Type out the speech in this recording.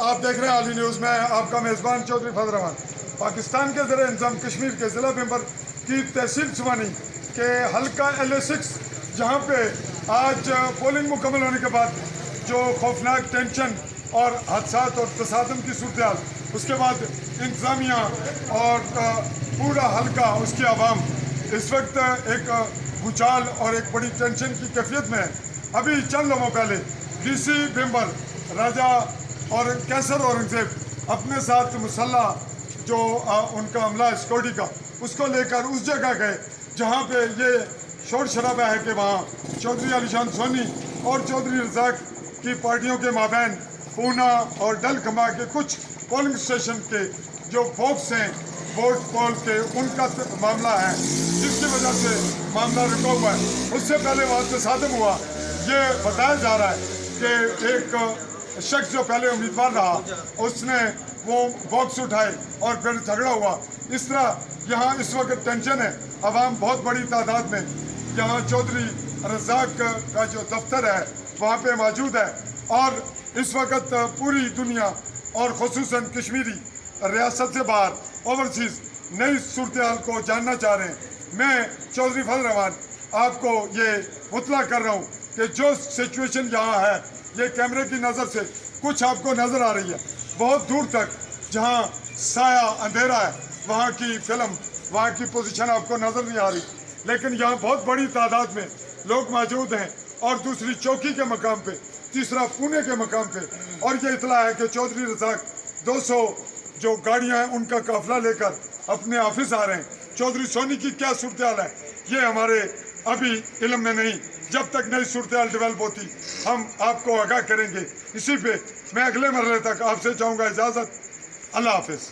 آپ دیکھ رہے ہیں عالی نیوز میں آپ کا میزبان چودھری فضل الرحمان۔ پاکستان کے زیر انتظام کشمیر کے ضلع ممبر کی تحصیل سوانی کے حلقہ LA6 جہاں پہ آج پولنگ مکمل ہونے کے بعد جو خوفناک ٹینشن اور حادثات اور تصادم کی صورتحال، اس کے بعد انتظامیہ اور پورا حلقہ اس کی عوام اس وقت ایک بھوچال اور ایک بڑی ٹینشن کی کیفیت میں ہے۔ ابھی چند لمحوں پہلے DC ممبر راجہ اور کیسر اورنگزیب اپنے ساتھ مسلح جو ان کا عملہ سیکورٹی کا اس کو لے کر اس جگہ گئے جہاں پہ یہ شور شرابہ ہے کہ وہاں چودھری علی شان سونی اور چودھری رزاق کی پارٹیوں کے مابین پونا اور ڈل کھمبا کے کچھ پولنگ اسٹیشن کے جو باکس ہیں ووٹ پول کے ان کا معاملہ ہے، جس کی وجہ سے معاملہ رکا ہوا ہے۔ اس سے پہلے وہاں تصادم ہوا۔ یہ بتایا جا رہا ہے کہ ایک شخص جو پہلے امیدوار رہا اس نے وہ باکس اٹھائے اور پھر جھگڑا ہوا۔ اس طرح یہاں اس وقت ٹینشن ہے، عوام بہت بڑی تعداد میں یہاں چودھری رزاق کا جو دفتر ہے وہاں پہ موجود ہے، اور اس وقت پوری دنیا اور خصوصاً کشمیری ریاست سے باہر اوورسیز نئی صورتحال کو جاننا چاہ رہے ہیں۔ میں چودھری فضل الرحمان آپ کو یہ مطلع کر رہا ہوں کہ جو سچویشن یہاں ہے یہ کیمرے کی نظر سے کچھ آپ کو نظر آ رہی ہے، بہت دور تک جہاں سایہ اندھیرا ہے وہاں کی فلم، وہاں کی پوزیشن آپ کو نظر نہیں آ رہی، لیکن یہاں بہت بڑی تعداد میں لوگ موجود ہیں، اور دوسری چوکی کے مقام پہ، تیسرا پونے کے مقام پہ، اور یہ اطلاع ہے کہ چودھری رزاق 200 جو گاڑیاں ہیں ان کا قافلہ لے کر اپنے آفس آ رہے ہیں۔ چودھری سونی کی کیا صورتحال ہے یہ ہمارے ابھی علم میں نہیں، جب تک نئی صورتحال ڈیولپ ہوتی ہم آپ کو آگاہ کریں گے۔ اسی پہ میں اگلے مرحلے تک آپ سے چاہوں گا اجازت۔ اللہ حافظ۔